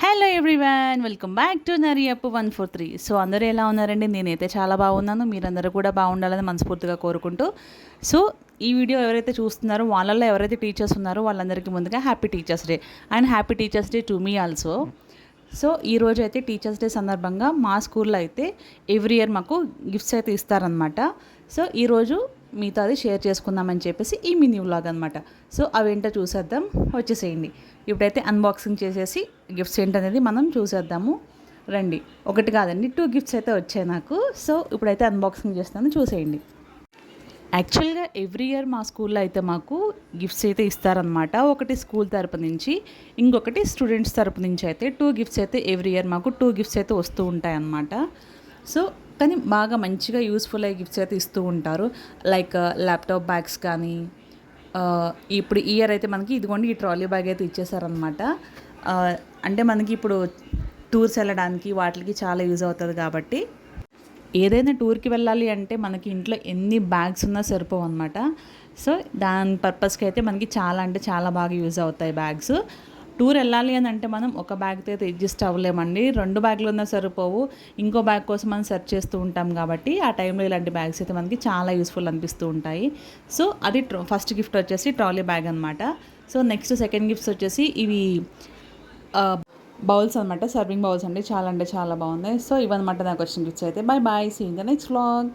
Hello everyone, welcome back to నరియప్పు 143. So అందరూ ఎలా ఉన్నారండి? నేనైతే చాలా బాగున్నాను. మీరందరూ కూడా బాగుండాలని మనస్ఫూర్తిగా కోరుకుంటూ, సో ఈ వీడియో ఎవరైతే చూస్తున్నారో వాళ్ళల్లో ఎవరైతే టీచర్స్ ఉన్నారో వాళ్ళందరికీ ముందుగా happy teachers day and happy teachers day to me also. So ఈరోజు అయితే టీచర్స్ డే సందర్భంగా మా స్కూల్లో అయితే ఎవ్రీ ఇయర్ మాకు గిఫ్ట్స్ అయితే ఇస్తారనమాట. సో ఈరోజు మీతో అది షేర్ చేసుకుందామని చెప్పేసి ఈ మినీ వ్లాగ్ అనమాట. సో అవేంటో చూసేద్దాం, వచ్చేసేయండి. ఇప్పుడైతే అన్బాక్సింగ్ చేసేసి గిఫ్ట్స్ ఏంటనేది మనం చూసేద్దాము రండి. ఒకటి కాదండి, 2 గిఫ్ట్స్ అయితే వచ్చాయి నాకు. సో ఇప్పుడైతే అన్బాక్సింగ్ చేస్తాను, చూసేయండి. యాక్చువల్గా ఎవ్రీ ఇయర్ మా స్కూల్లో అయితే మాకు గిఫ్ట్స్ అయితే ఇస్తారనమాట. ఒకటి స్కూల్ తరపు నుంచి, ఇంకొకటి స్టూడెంట్స్ తరపు నుంచి అయితే 2 గిఫ్ట్స్ అయితే ఎవ్రీ ఇయర్ మాకు 2 గిఫ్ట్స్ అయితే వస్తూ ఉంటాయి అన్నమాట. సో కానీ బాగా మంచిగా యూస్ఫుల్ అయ్యే గిఫ్ట్స్ అయితే ఇస్తూ ఉంటారు. లైక్ ల్యాప్టాప్ బ్యాగ్స్ కానీ, ఇప్పుడు ఈ ఇయర్ అయితే మనకి ఇదిగోండి ఈ ట్రాలీ బ్యాగ్ అయితే ఇచ్చేసారనమాట. అంటే మనకి ఇప్పుడు టూర్స్ వెళ్ళడానికి వాటికి చాలా యూజ్ అవుతుంది కాబట్టి, ఏదైనా టూర్కి వెళ్ళాలి అంటే మనకి ఇంట్లో ఎన్ని బ్యాగ్స్ ఉన్నా సరిపోవు అనమాట. సో దాని పర్పస్కి అయితే మనకి చాలా అంటే చాలా బాగా యూజ్ అవుతాయి బ్యాగ్స్. టూర్ వెళ్ళాలి అని అంటే మనం ఒక బ్యాగ్తో అయితే అడ్జస్ట్ అవ్వలేమండి. 2 బ్యాగ్లు ఉన్నా సరిపోవు. ఇంకో బ్యాగ్ కోసం మనం సెర్చ్ చేస్తూ ఉంటాం కాబట్టి ఆ టైంలో ఇలాంటి బ్యాగ్స్ అయితే మనకి చాలా యూస్ఫుల్ అనిపిస్తూ ఉంటాయి. సో అది ఫస్ట్ గిఫ్ట్ వచ్చేసి ట్రాలీ బ్యాగ్ అనమాట. సో నెక్స్ట్ సెకండ్ గిఫ్ట్స్ వచ్చేసి ఇవి బౌల్స్ అనమాట, సర్వింగ్ బౌల్స్ అండి. చాలా అంటే చాలా బాగున్నాయి. సో ఇవన్నమాట నాకు వచ్చిన గిఫ్ట్స్ అయితే. Bye bye, see in the next vlog.